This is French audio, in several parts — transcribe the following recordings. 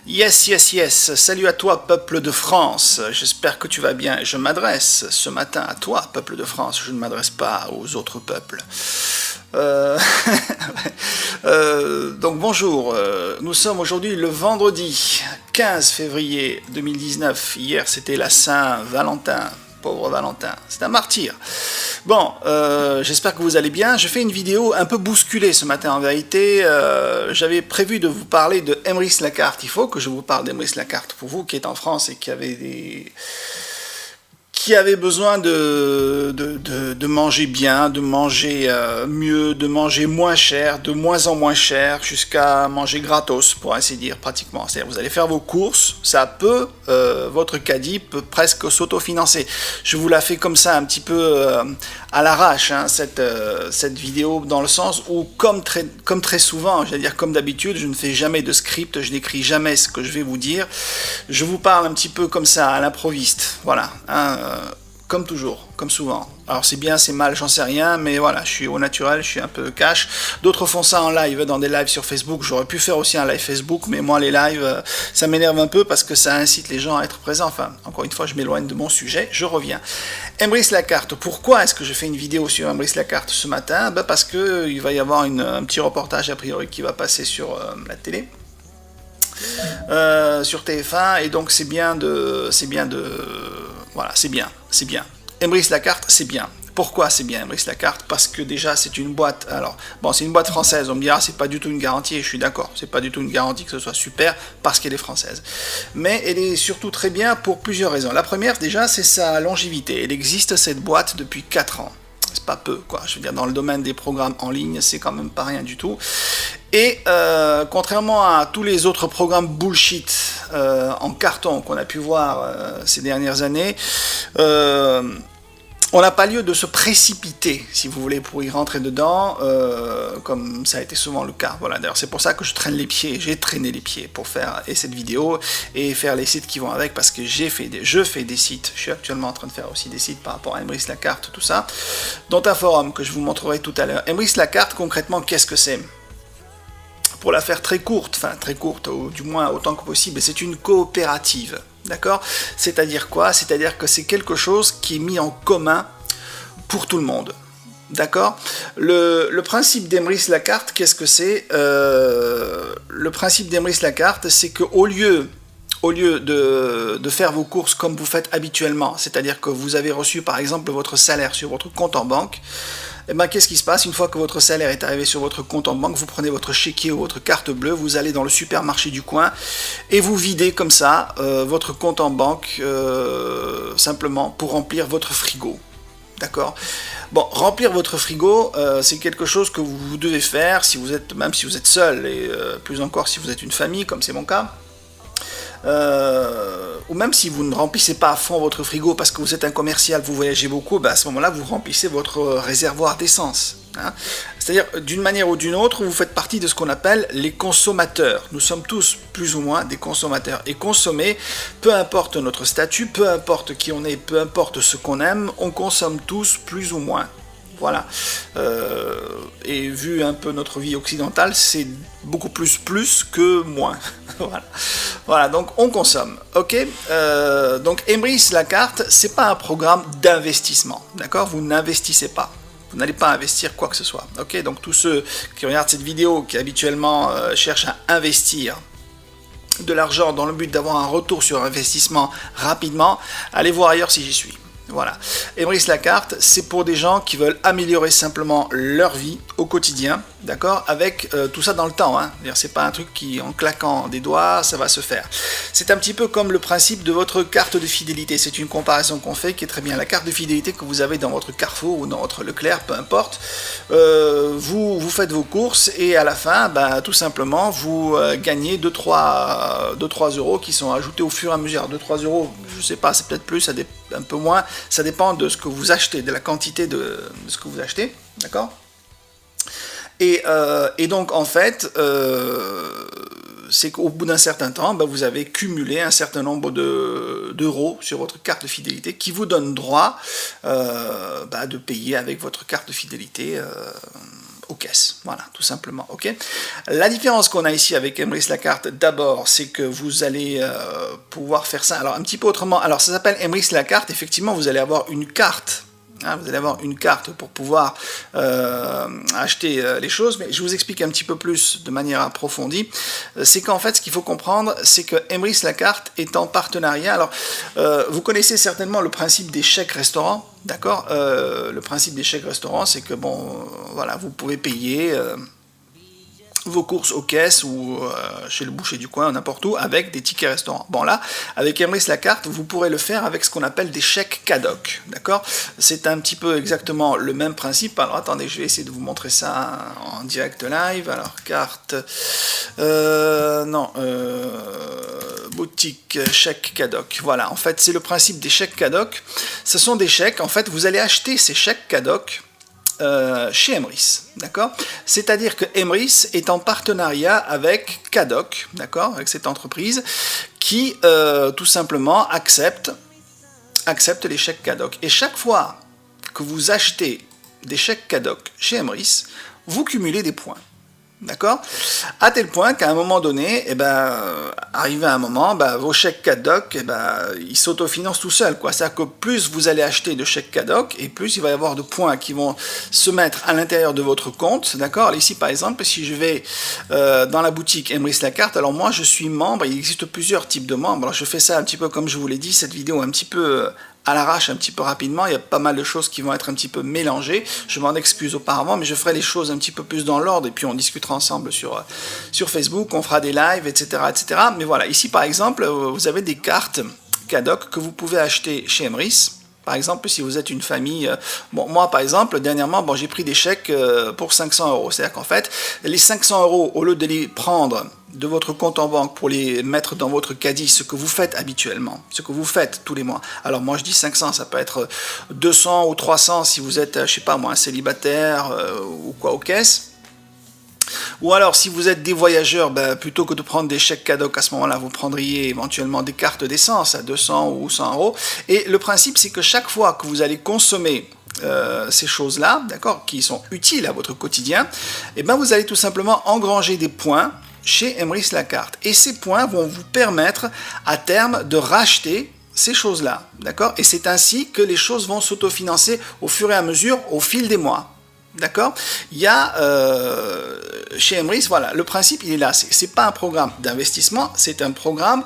Yes, yes, yes. Salut à toi, peuple de France. J'espère que tu vas bien. Je m'adresse ce matin à toi, peuple de France. Je ne m'adresse pas aux autres peuples. Euh, donc bonjour. Nous sommes aujourd'hui le vendredi 15 février 2019. Hier, c'était la Saint-Valentin. Pauvre Valentin, c'est un martyr. Bon, j'espère que vous allez bien. Je fais une vidéo un peu bousculée ce matin en vérité. J'avais prévu de vous parler de Emrys Lacarte. Il faut que je vous parle d'Emrys Lacarte pour vous qui êtes en France et qui avait besoin de manger bien, de manger mieux, de manger moins cher, de moins en moins cher, jusqu'à manger gratos, pour ainsi dire, pratiquement. C'est-à-dire, vous allez faire vos courses, votre caddie peut presque s'autofinancer. Je vous la fais comme ça, un petit peu à l'arrache, hein, cette vidéo, dans le sens où, comme très souvent, j'allais dire comme d'habitude, je ne fais jamais de script, je n'écris jamais ce que je vais vous dire. Je vous parle un petit peu comme ça, à l'improviste, voilà, hein, comme toujours, comme souvent. Alors c'est bien, c'est mal, j'en sais rien, mais voilà, je suis au naturel, je suis un peu cash. D'autres font ça en live, dans des lives sur Facebook. J'aurais pu faire aussi un live Facebook, mais moi les lives, ça m'énerve un peu parce que ça incite les gens à être présents. Enfin, encore une fois, je m'éloigne de mon sujet, je reviens. Emrys Lacarte, pourquoi est-ce que je fais une vidéo sur Emrys Lacarte ce matin? Parce qu'il va y avoir un petit reportage a priori qui va passer sur la télé. Sur TF1, et donc c'est bien, voilà, c'est bien. Emrys Lacarte, c'est bien. Pourquoi c'est bien Emrys Lacarte? Parce que déjà c'est une boîte, alors bon, c'est une boîte française, on me dira c'est pas du tout une garantie, et je suis d'accord, c'est pas du tout une garantie que ce soit super parce qu'elle est française, mais elle est surtout très bien pour plusieurs raisons. La première déjà, c'est sa longévité. Elle existe, cette boîte, depuis 4 ans. C'est pas peu, quoi. Je veux dire, dans le domaine des programmes en ligne, c'est quand même pas rien du tout. Et contrairement à tous les autres programmes bullshit en carton qu'on a pu voir ces dernières années, on n'a pas lieu de se précipiter, si vous voulez, pour y rentrer dedans, comme ça a été souvent le cas. Voilà, d'ailleurs, c'est pour ça que je traîne les pieds, j'ai traîné les pieds pour faire cette vidéo et faire les sites qui vont avec, parce que je fais des sites. Je suis actuellement en train de faire aussi des sites par rapport à Emrys Lacarte, tout ça, dont un forum que je vous montrerai tout à l'heure. Emrys Lacarte, concrètement, qu'est-ce que c'est ? Pour la faire très courte, ou du moins autant que possible, c'est une coopérative, d'accord? C'est-à-dire quoi? C'est-à-dire que c'est quelque chose qui est mis en commun pour tout le monde, d'accord? Le principe d'Emrys Lacarte, qu'est-ce que c'est? Le principe d'Emrys Lacarte, c'est qu'au lieu de faire vos courses comme vous faites habituellement, c'est-à-dire que vous avez reçu par exemple votre salaire sur votre compte en banque, et bien qu'est-ce qui se passe? Une fois que votre salaire est arrivé sur votre compte en banque, vous prenez votre chéquier ou votre carte bleue, vous allez dans le supermarché du coin et vous videz comme ça votre compte en banque simplement pour remplir votre frigo. D'accord? Bon, remplir votre frigo, c'est quelque chose que vous devez faire même si vous êtes seul, et plus encore si vous êtes une famille, comme c'est mon cas. Ou même si vous ne remplissez pas à fond votre frigo parce que vous êtes un commercial, vous voyagez beaucoup, à ce moment-là vous remplissez votre réservoir d'essence. Hein. C'est-à-dire, d'une manière ou d'une autre, vous faites partie de ce qu'on appelle les consommateurs. Nous sommes tous plus ou moins des consommateurs. Et consommer, peu importe notre statut, peu importe qui on est, peu importe ce qu'on aime, on consomme tous plus ou moins. Voilà. Et vu un peu notre vie occidentale, c'est beaucoup plus que moins. Voilà, donc on consomme. Ok. Donc Emrys Lacarte, c'est pas un programme d'investissement. D'accord? Vous n'investissez pas. Vous n'allez pas investir quoi que ce soit. Ok. Donc tous ceux qui regardent cette vidéo, qui habituellement cherchent à investir de l'argent dans le but d'avoir un retour sur investissement rapidement, allez voir ailleurs si j'y suis. Voilà. Emrys Lacarte, c'est pour des gens qui veulent améliorer simplement leur vie au quotidien, d'accord, avec tout ça dans le temps. Hein. C'est pas un truc qui, en claquant des doigts, ça va se faire. C'est un petit peu comme le principe de votre carte de fidélité. C'est une comparaison qu'on fait qui est très bien. La carte de fidélité que vous avez dans votre Carrefour ou dans votre Leclerc, peu importe, vous faites vos courses et à la fin, tout simplement, vous gagnez 2-3 euros qui sont ajoutés au fur et à mesure. 2-3 euros, je sais pas, c'est peut-être plus, un peu moins, ça dépend de ce que vous achetez, de la quantité de ce que vous achetez, d'accord? Et donc en fait, c'est qu'au bout d'un certain temps, vous avez cumulé un certain nombre d'euros sur votre carte de fidélité qui vous donne droit de payer avec votre carte de fidélité caisses. Voilà, tout simplement. Ok. La différence qu'on a ici avec Emrys la carte, d'abord, c'est que vous allez pouvoir faire ça. Alors un petit peu autrement. Alors ça s'appelle Emrys la carte. Effectivement, vous allez avoir une carte. Hein, vous allez avoir une carte pour pouvoir acheter les choses, mais je vous explique un petit peu plus de manière approfondie. C'est qu'en fait, ce qu'il faut comprendre, c'est que Emrys la carte est en partenariat. Alors, vous connaissez certainement le principe des chèques restaurants, d'accord. Le principe des chèques restaurants, c'est que bon, voilà, vous pouvez payer vos courses aux caisses ou chez le boucher du coin, n'importe où, avec des tickets restaurants. Bon là, avec Emrys la carte, vous pourrez le faire avec ce qu'on appelle des chèques CADOC, d'accord. C'est un petit peu exactement le même principe. Alors attendez, je vais essayer de vous montrer ça en direct live. Alors carte, boutique chèque CADOC. Voilà, en fait c'est le principe des chèques CADOC. Ce sont des chèques, en fait vous allez acheter ces chèques CADOC chez Emrys, d'accord. C'est-à-dire que Emrys est en partenariat avec CADOC, d'accord, avec cette entreprise qui tout simplement accepte les chèques CADOC. Et chaque fois que vous achetez des chèques CADOC chez Emrys, vous cumulez des points. D'accord. À tel point qu'à un moment donné, arrivé à un moment, vos chèques CADOC, ils s'autofinancent tout seuls, quoi. C'est-à-dire que plus vous allez acheter de chèques CADOC, et plus il va y avoir de points qui vont se mettre à l'intérieur de votre compte, d'accord. Ici, par exemple, si je vais dans la boutique Emrys la carte, alors moi, je suis membre, il existe plusieurs types de membres. Alors, je fais ça un petit peu comme je vous l'ai dit, cette vidéo un petit peu à l'arrache, un petit peu rapidement, il y a pas mal de choses qui vont être un petit peu mélangées, je m'en excuse auparavant, mais je ferai les choses un petit peu plus dans l'ordre, et puis on discutera ensemble sur Facebook, on fera des lives, etc., etc. Mais voilà, ici par exemple, vous avez des cartes CADOC que vous pouvez acheter chez Emrys. Par exemple, si vous êtes une famille, bon, moi par exemple, dernièrement, j'ai pris des chèques pour 500 €. C'est-à-dire qu'en fait, les 500 €, au lieu de les prendre de votre compte en banque pour les mettre dans votre caddie, ce que vous faites habituellement, ce que vous faites tous les mois. Alors moi je dis 500, ça peut être 200 ou 300 si vous êtes, je sais pas moi, un célibataire ou quoi aux caisses. Ou alors, si vous êtes des voyageurs, plutôt que de prendre des chèques CADOC, à ce moment-là, vous prendriez éventuellement des cartes d'essence à 200 ou 100 €. Et le principe, c'est que chaque fois que vous allez consommer ces choses-là, d'accord, qui sont utiles à votre quotidien, vous allez tout simplement engranger des points chez Emrys la carte. Et ces points vont vous permettre, à terme, de racheter ces choses-là, d'accord. Et c'est ainsi que les choses vont s'autofinancer au fur et à mesure, au fil des mois. D'accord. Il y a chez Emrys, voilà, le principe il est là. C'est pas un programme d'investissement, c'est un programme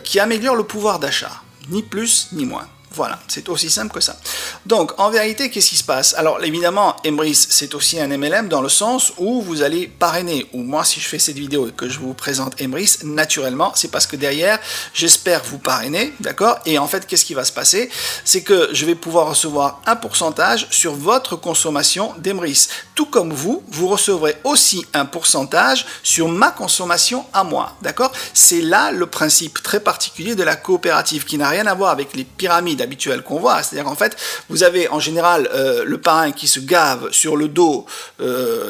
qui améliore le pouvoir d'achat, ni plus ni moins. Voilà, c'est aussi simple que ça. Donc, en vérité, qu'est-ce qui se passe? Alors, évidemment, Emrys, c'est aussi un MLM dans le sens où vous allez parrainer. Ou moi, si je fais cette vidéo et que je vous présente Emrys, naturellement, c'est parce que derrière, j'espère vous parrainer, d'accord? Et en fait, qu'est-ce qui va se passer? C'est que je vais pouvoir recevoir un pourcentage sur votre consommation d'Emrys. Tout comme vous recevrez aussi un pourcentage sur ma consommation à moi, d'accord? C'est là le principe très particulier de la coopérative qui n'a rien à voir avec les pyramides habituel qu'on voit, c'est-à-dire en fait vous avez en général le parrain qui se gave sur le dos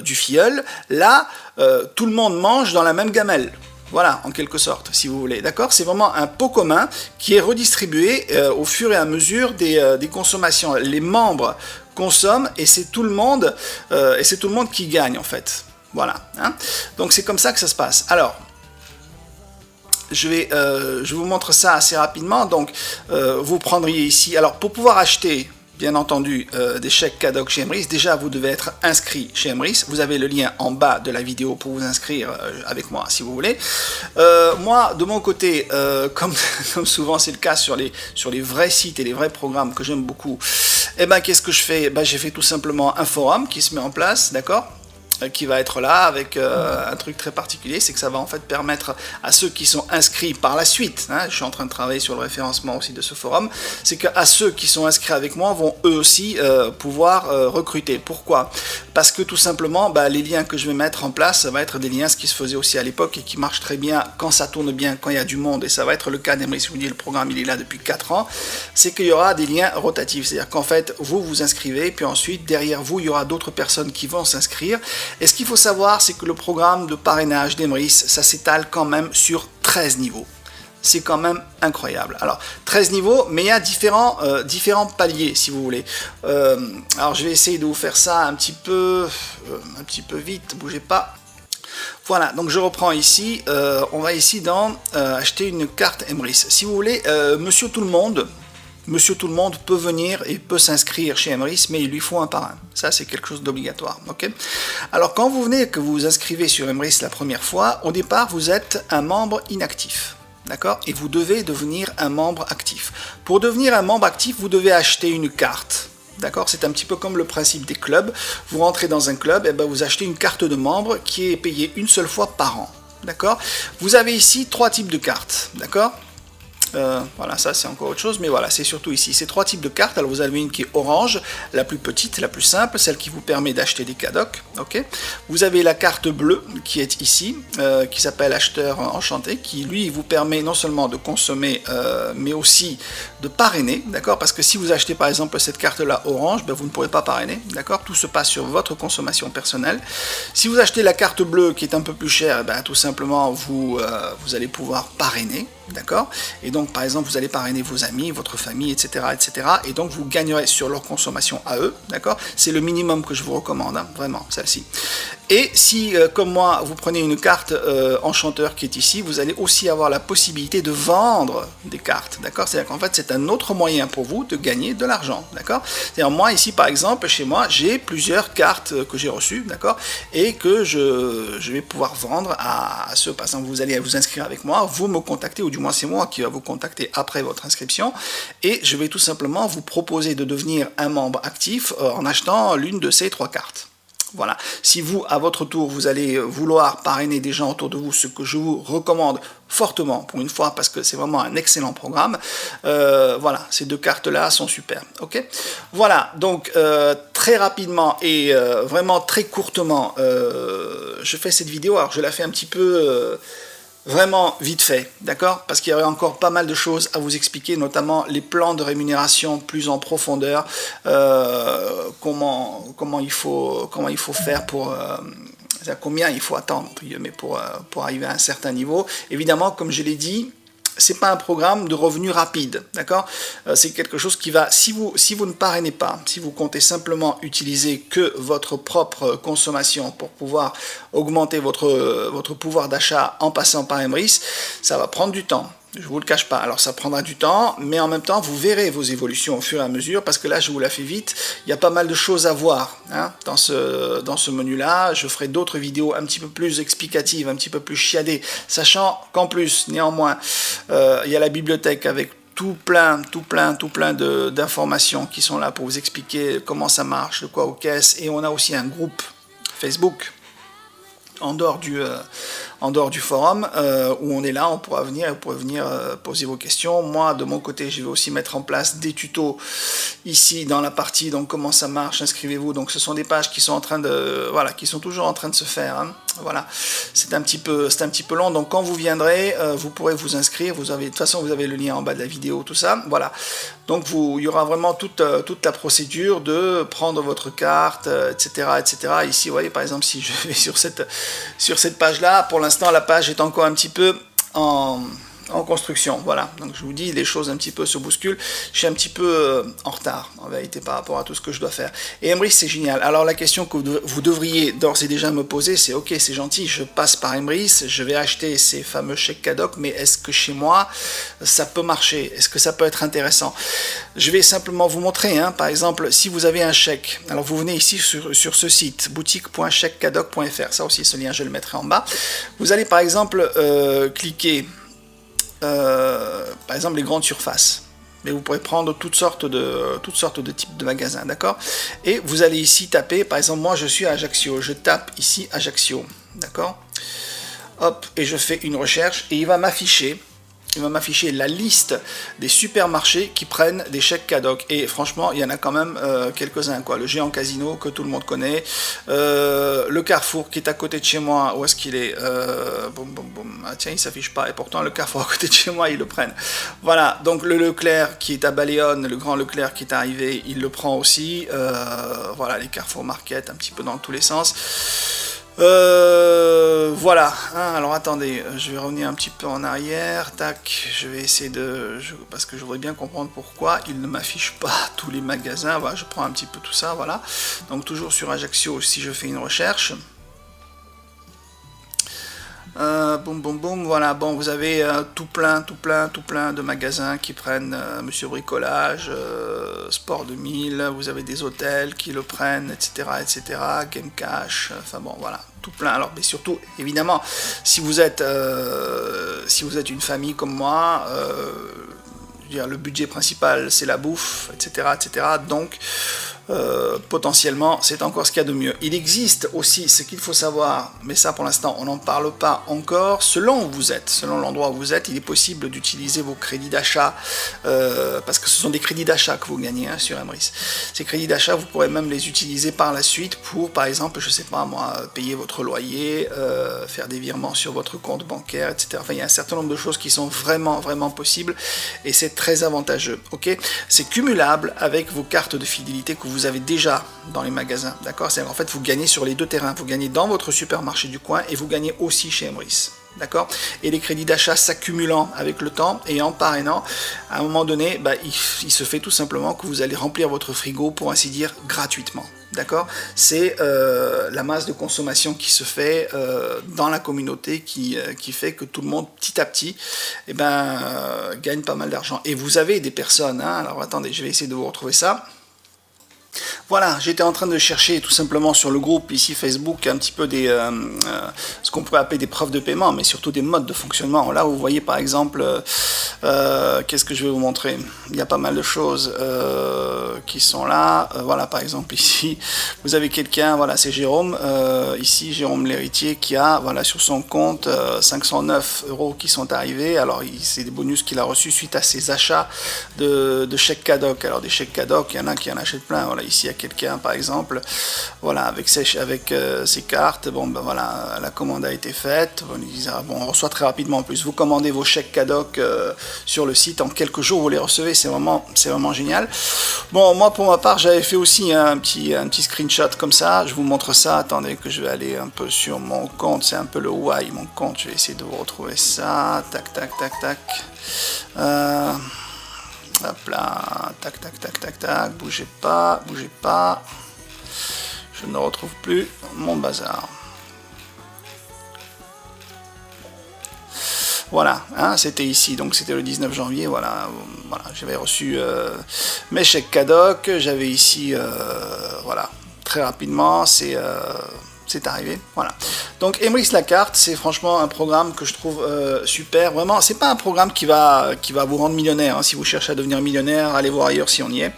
du filleul, là tout le monde mange dans la même gamelle, voilà, en quelque sorte, si vous voulez, d'accord. C'est vraiment un pot commun qui est redistribué au fur et à mesure des consommations. Les membres consomment et c'est tout le monde qui gagne en fait, voilà, hein. Donc c'est comme ça que ça se passe. Alors je vous montre ça assez rapidement. Donc, vous prendriez ici, alors pour pouvoir acheter, bien entendu, des chèques CADOC chez Emrys, déjà vous devez être inscrit chez Emrys. Vous avez le lien en bas de la vidéo pour vous inscrire avec moi si vous voulez. Moi, de mon côté, comme souvent c'est le cas sur les vrais sites et les vrais programmes que j'aime beaucoup, qu'est-ce que je fais? J'ai fait tout simplement un forum qui se met en place, d'accord, qui va être là avec un truc très particulier, c'est que ça va en fait permettre à ceux qui sont inscrits par la suite, hein, je suis en train de travailler sur le référencement aussi de ce forum, c'est qu'à ceux qui sont inscrits avec moi vont eux aussi pouvoir recruter. Pourquoi? Parce que tout simplement les liens que je vais mettre en place, ça va être des liens, ce qui se faisait aussi à l'époque et qui marche très bien quand ça tourne bien, quand il y a du monde, et ça va être le cas d'Emrys. Je vous dis, le programme il est là depuis 4 ans, c'est qu'il y aura des liens rotatifs, c'est-à-dire qu'en fait vous vous inscrivez, puis ensuite derrière vous il y aura d'autres personnes qui vont s'inscrire. Et ce qu'il faut savoir, c'est que le programme de parrainage d'Emrys, ça s'étale quand même sur 13 niveaux. c'est quand même incroyable. Alors, 13 niveaux, mais il y a différents paliers, si vous voulez. Alors, je vais essayer de vous faire ça un petit peu vite, bougez pas. Voilà, donc je reprends ici, on va ici dans acheter une carte Emrys. Si vous voulez, Monsieur Tout le Monde peut venir et peut s'inscrire chez Emrys, mais il lui faut un parrain. Ça, c'est quelque chose d'obligatoire. Ok. Alors, quand vous venez et que vous vous inscrivez sur Emrys la première fois, au départ, vous êtes un membre inactif. D'accord? Et vous devez devenir un membre actif. Pour devenir un membre actif, vous devez acheter une carte. D'accord? C'est un petit peu comme le principe des clubs. Vous rentrez dans un club, et ben vous achetez une carte de membre qui est payée une seule fois par an. D'accord? Vous avez ici 3 types de cartes. D'accord? Voilà, ça c'est encore autre chose, mais voilà, c'est surtout ici. Ces 3 types de cartes. Alors vous avez une qui est orange, la plus petite, la plus simple, celle qui vous permet d'acheter des cadocs. Ok. Vous avez la carte bleue qui est ici, qui s'appelle Acheteur Enchanté, qui lui vous permet non seulement de consommer, mais aussi de parrainer. D'accord. Parce que si vous achetez par exemple cette carte-là orange, ben, vous ne pourrez pas parrainer. D'accord. Tout se passe sur votre consommation personnelle. Si vous achetez la carte bleue qui est un peu plus chère, ben, tout simplement vous allez pouvoir parrainer. D'accord. Et donc, par exemple, vous allez parrainer vos amis, votre famille, etc., etc. Et donc, vous gagnerez sur leur consommation à eux. D'accord. C'est le minimum que je vous recommande, hein, vraiment, celle-ci. Et si, comme moi, vous prenez une carte enchanteur qui est ici, vous allez aussi avoir la possibilité de vendre des cartes. D'accord. C'est-à-dire qu'en fait, c'est un autre moyen pour vous de gagner de l'argent. D'accord. C'est-à-dire, moi, ici, par exemple, chez moi, j'ai plusieurs cartes que j'ai reçues. D'accord. Et que je vais pouvoir vendre à ceux, par exemple, vous allez vous inscrire avec moi, vous me contactez, ou du moins c'est moi qui va vous contacter après votre inscription, et je vais tout simplement vous proposer de devenir un membre actif en achetant l'une de ces 3 cartes. Voilà. Si vous, à votre tour, vous allez vouloir parrainer des gens autour de vous, ce que je vous recommande fortement, pour une fois, parce que c'est vraiment un excellent programme, voilà, ces 2 cartes-là sont super. Ok. Voilà, donc très rapidement et vraiment très courtement, je fais cette vidéo, alors je la fais un petit peu... vraiment vite fait, d'accord? Parce qu'il y aurait encore pas mal de choses à vous expliquer, notamment les plans de rémunération plus en profondeur, comment il faut faire pour... combien il faut attendre, entre guillemets, pour arriver à un certain niveau. Évidemment, comme je l'ai dit, c'est pas un programme de revenus rapide, d'accord? C'est quelque chose qui va, si vous ne parrainez pas, si vous comptez simplement utiliser que votre propre consommation pour pouvoir augmenter votre pouvoir d'achat en passant par Emrys, ça va prendre du temps. Je vous le cache pas. Alors ça prendra du temps, mais en même temps vous verrez vos évolutions au fur et à mesure, parce que là je vous la fais vite. Il y a pas mal de choses à voir hein, dans ce menu-là. Je ferai d'autres vidéos un petit peu plus explicatives, un petit peu plus chiadées, sachant qu'en plus, néanmoins, il y a la bibliothèque avec tout plein d'informations qui sont là pour vous expliquer comment ça marche, de quoi aux caisses, et on a aussi un groupe Facebook en dehors du forum, où on est là, on pourra venir poser vos questions. Moi, de mon côté, je vais aussi mettre en place des tutos ici dans la partie, donc comment ça marche, inscrivez-vous. Donc ce sont des pages qui sont qui sont toujours en train de se faire. Hein. Voilà, c'est un petit peu long. Donc quand vous viendrez, vous pourrez vous inscrire. De toute façon, vous avez le lien en bas de la vidéo, tout ça. Voilà. Donc il y aura vraiment toute la procédure de prendre votre carte, etc., etc. Ici, vous voyez, par exemple, si je vais sur cette page-là, pour l'instant, la page est encore un petit peu en construction, voilà. Donc je vous dis, les choses un petit peu se bousculent. Je suis un petit peu en retard, en vérité, par rapport à tout ce que je dois faire. Et Emrys, c'est génial. Alors la question que vous devriez d'ores et déjà me poser, c'est ok, c'est gentil, je passe par Emrys, je vais acheter ces fameux chèques cadocs, mais est-ce que chez moi, ça peut marcher? Est-ce que ça peut être intéressant? Je vais simplement vous montrer, hein, par exemple, si vous avez un chèque, alors vous venez ici sur ce site, boutique.chèquecadoc.fr, ça aussi, ce lien, je le mettrai en bas. Vous allez par exemple cliquer par exemple les grandes surfaces, mais vous pourrez prendre toutes sortes de types de magasins, d'accord? Et vous allez ici taper, par exemple moi je suis à Ajaccio, je tape ici Ajaccio, d'accord? Hop, et je fais une recherche et il va m'afficher la liste des supermarchés qui prennent des chèques cadocs. Et franchement, il y en a quand même quelques-uns, quoi. Le Géant Casino, que tout le monde connaît. Le Carrefour, qui est à côté de chez moi. Où est-ce qu'il est, Ah tiens, il s'affiche pas. Et pourtant, le Carrefour à côté de chez moi, ils le prennent. Voilà. Donc, le Leclerc, qui est à Baléone, le grand Leclerc qui est arrivé, il le prend aussi. Voilà, les Carrefour Market, un petit peu dans tous les sens. Voilà, hein, alors attendez, je vais revenir un petit peu en arrière, tac, je vais essayer parce que je voudrais bien comprendre pourquoi il ne m'affiche pas tous les magasins, voilà, je prends un petit peu tout ça, voilà, donc toujours sur Ajaccio, si je fais une recherche, boum boum boum, voilà, bon, vous avez tout plein de magasins qui prennent Monsieur Bricolage, Sport 2000, vous avez des hôtels qui le prennent, etc., Game Cash, enfin bon, voilà, tout plein. Alors, mais surtout, évidemment, si vous êtes une famille comme moi, je veux dire, le budget principal c'est la bouffe, etc., donc potentiellement c'est encore ce qu'il y a de mieux. Il existe aussi ce qu'il faut savoir, mais ça pour l'instant on n'en parle pas encore, selon où vous êtes, selon l'endroit où vous êtes, il est possible d'utiliser vos crédits d'achat, parce que ce sont des crédits d'achat que vous gagnez hein, sur Emrys. Ces crédits d'achat, vous pourrez même les utiliser par la suite pour, par exemple, je sais pas moi, payer votre loyer, faire des virements sur votre compte bancaire, etc. Enfin, il y a un certain nombre de choses qui sont vraiment possibles, et c'est très avantageux, ok? C'est cumulable avec vos cartes de fidélité que vous avez déjà dans les magasins, d'accord? C'est en fait vous gagnez sur les deux terrains, vous gagnez dans votre supermarché du coin et vous gagnez aussi chez Emrys, d'accord? Et les crédits d'achat s'accumulant avec le temps et en parrainant, à un moment donné, bah, il se fait tout simplement que vous allez remplir votre frigo, pour ainsi dire, gratuitement. D'accord? C'est la masse de consommation qui se fait dans la communauté qui fait que tout le monde, petit à petit, eh ben, gagne pas mal d'argent. Et vous avez des personnes, hein, alors attendez, je vais essayer de vous retrouver ça. Voilà, j'étais en train de chercher tout simplement sur le groupe ici Facebook un petit peu ce qu'on pourrait appeler des preuves de paiement, mais surtout des modes de fonctionnement. Là, vous voyez par exemple, qu'est-ce que je vais vous montrer? Il y a pas mal de choses qui sont là. Voilà, par exemple ici, vous avez quelqu'un, voilà, c'est Jérôme, ici Jérôme l'héritier qui a, voilà, sur son compte 509 € qui sont arrivés. Alors, c'est des bonus qu'il a reçus suite à ses achats de chèques cadoc. Alors, des chèques cadoc, il y en a qui en achètent plein. Voilà, ici il y a quelqu'un par exemple, voilà, avec ses cartes, bon ben voilà, la commande a été faite, bon, on reçoit très rapidement en plus, vous commandez vos chèques cadoc sur le site, en quelques jours vous les recevez, c'est vraiment génial. Bon, moi pour ma part j'avais fait aussi un petit screenshot comme ça, je vous montre ça, attendez que je vais aller un peu sur mon compte, c'est un peu le why, mon compte, je vais essayer de vous retrouver ça, tac, hop là, tac, bougez pas, je ne retrouve plus mon bazar. Voilà, hein, c'était ici, donc c'était le 19 janvier, voilà, j'avais reçu mes chèques cadoc, j'avais ici, voilà, très rapidement, c'est arrivé, voilà. Donc Emrys la carte, c'est franchement un programme que je trouve super, vraiment, c'est pas un programme qui va vous rendre millionnaire, hein. Si vous cherchez à devenir millionnaire, allez voir ailleurs si on y est.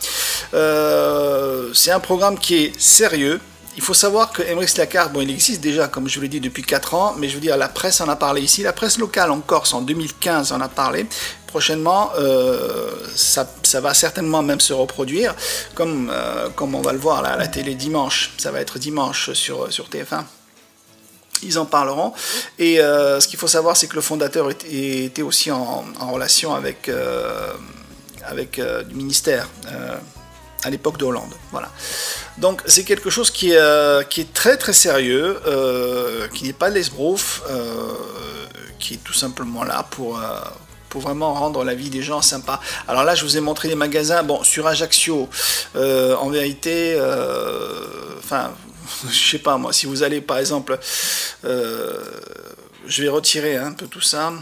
C'est un programme qui est sérieux. Il faut savoir que Emrys la carte, bon, il existe déjà, comme je vous l'ai dit, depuis 4 ans, mais je veux dire, la presse en a parlé ici, la presse locale en Corse en 2015 en a parlé. Prochainement, ça va certainement même se reproduire, comme on va le voir là, à la télé dimanche, ça va être dimanche sur TF1. Ils en parleront, et ce qu'il faut savoir, c'est que le fondateur était aussi en relation avec du ministère à l'époque de Hollande, voilà. Donc c'est quelque chose qui est très sérieux, qui n'est pas de l'esbrouf, qui est tout simplement là pour vraiment rendre la vie des gens sympa. Alors là, je vous ai montré les magasins, bon, sur Ajaccio, en vérité, enfin, je sais pas moi, si vous allez par exemple, je vais retirer un peu tout ça,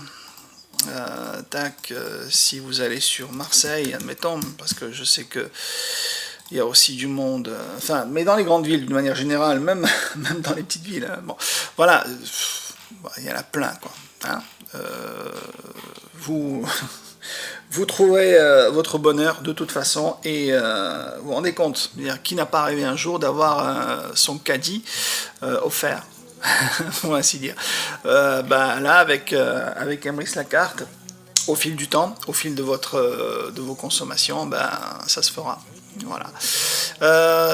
si vous allez sur Marseille, admettons, parce que je sais que il y a aussi du monde, enfin, mais dans les grandes villes d'une manière générale, même dans les petites villes, hein, bon, voilà, il y en a plein, quoi, hein, vous trouverez votre bonheur de toute façon, et vous vous rendez compte, qui n'a pas rêvé un jour d'avoir son caddie offert, pour ainsi dire. Là, avec Emrys la carte, au fil du temps, au fil de vos consommations, ça se fera. Voilà.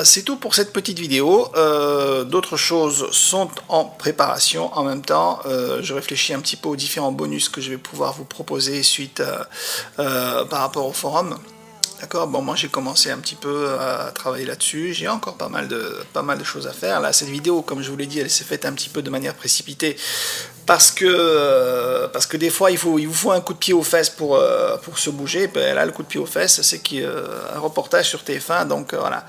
C'est tout pour cette petite vidéo. D'autres choses sont en préparation en même temps. Je réfléchis un petit peu aux différents bonus que je vais pouvoir vous proposer suite par rapport au forum. D'accord, bon moi j'ai commencé un petit peu à travailler là-dessus, j'ai encore pas mal de choses à faire. Là cette vidéo, comme je vous l'ai dit, elle s'est faite un petit peu de manière précipitée parce que des fois il vous faut un coup de pied aux fesses pour se bouger. Et ben, là le coup de pied aux fesses c'est un reportage sur TF1, donc voilà.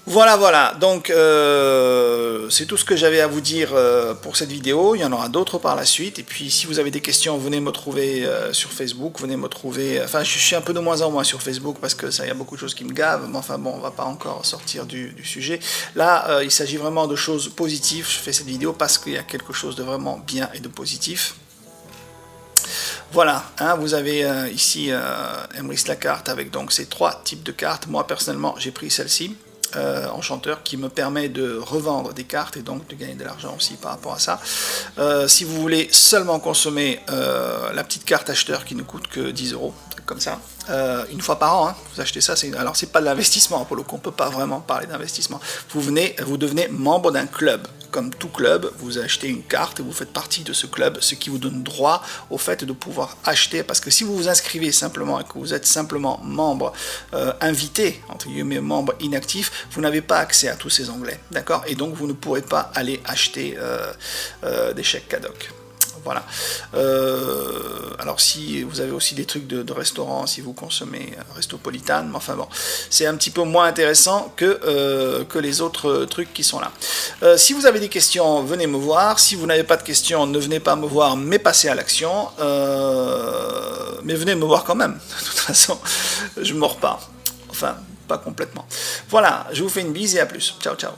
Voilà, donc c'est tout ce que j'avais à vous dire pour cette vidéo. Il y en aura d'autres par la suite. Et puis si vous avez des questions, venez me trouver sur Facebook, venez me trouver... Enfin, je suis un peu de moins en moins sur Facebook parce que ça, il y a beaucoup de choses qui me gavent. Mais enfin bon, on va pas encore sortir du sujet. Là, il s'agit vraiment de choses positives. Je fais cette vidéo parce qu'il y a quelque chose de vraiment bien et de positif. Voilà, hein, vous avez ici Emrys la carte avec donc ces 3 types de cartes. Moi personnellement, j'ai pris celle-ci. Enchanteur qui me permet de revendre des cartes et donc de gagner de l'argent aussi par rapport à ça. Si vous voulez seulement consommer la petite carte acheteur qui ne coûte que 10 €, comme ça, une fois par an, hein, vous achetez ça, alors c'est pas de l'investissement, pour le coup on peut pas vraiment parler d'investissement. Vous devenez membre d'un club. Comme tout club, vous achetez une carte et vous faites partie de ce club, ce qui vous donne droit au fait de pouvoir acheter, parce que si vous vous inscrivez simplement et que vous êtes simplement membre invité, entre guillemets membre inactif, vous n'avez pas accès à tous ces onglets, d'accord? Et donc vous ne pourrez pas aller acheter des chèques cadeaux. Voilà. Alors si vous avez aussi des trucs de restaurant, si vous consommez Restopolitan, mais enfin bon, c'est un petit peu moins intéressant que les autres trucs qui sont là. Si vous avez des questions, venez me voir. Si vous n'avez pas de questions, ne venez pas me voir, mais passez à l'action. Mais venez me voir quand même. De toute façon, je ne mords pas. Enfin, pas complètement. Voilà, je vous fais une bise et à plus. Ciao, ciao.